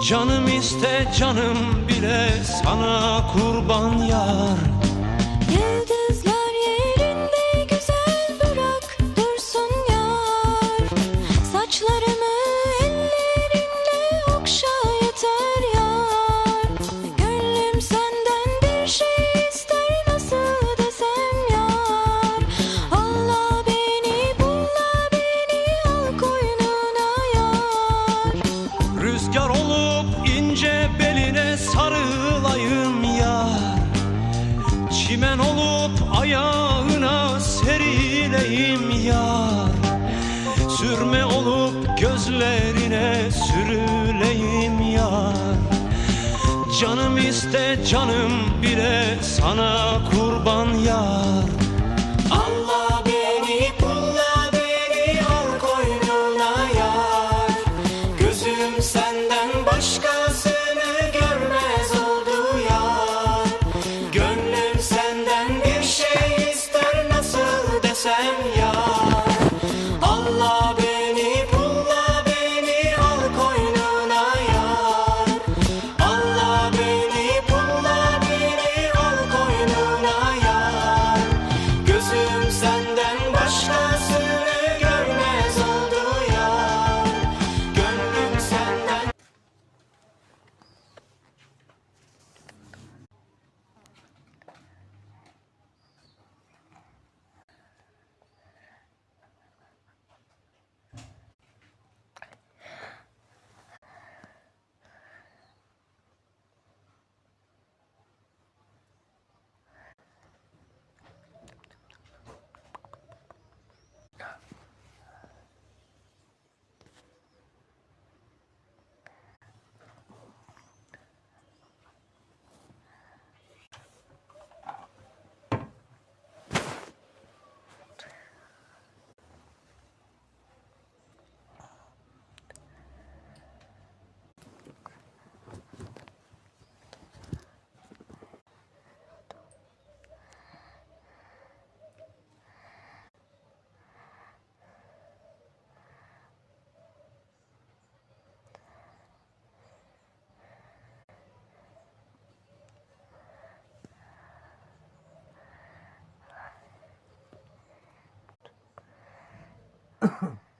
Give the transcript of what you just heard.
Canım iste canım bile sana kurban yar. Yıldızlar yerinde güzel bırak dursun yar. Saçlarımı ellerinde okşa yeter yar. Gönlüm senden bir şey ister, nasıl desem yar. Allah beni bulla beni al koynuna yar. Rüzgar olup ince beline sarılayım yar. Çimen olup ayağına serileyim yar. Sürme olup gözlerine sürüleyim yar. Canım iste canım bile sana kurban yar. Allah beni pulla beni al koynuna yar. Gözüm senden başkasını görmez oldu yar. Gönlüm senden bir şey ister, nasıl desem yar. Allah beni pulla beni al koynuna yar. Allah beni pulla beni al koynuna yar. Gözüm senden başkasını görmez oldu yar. Gönlüm senden. Ahem.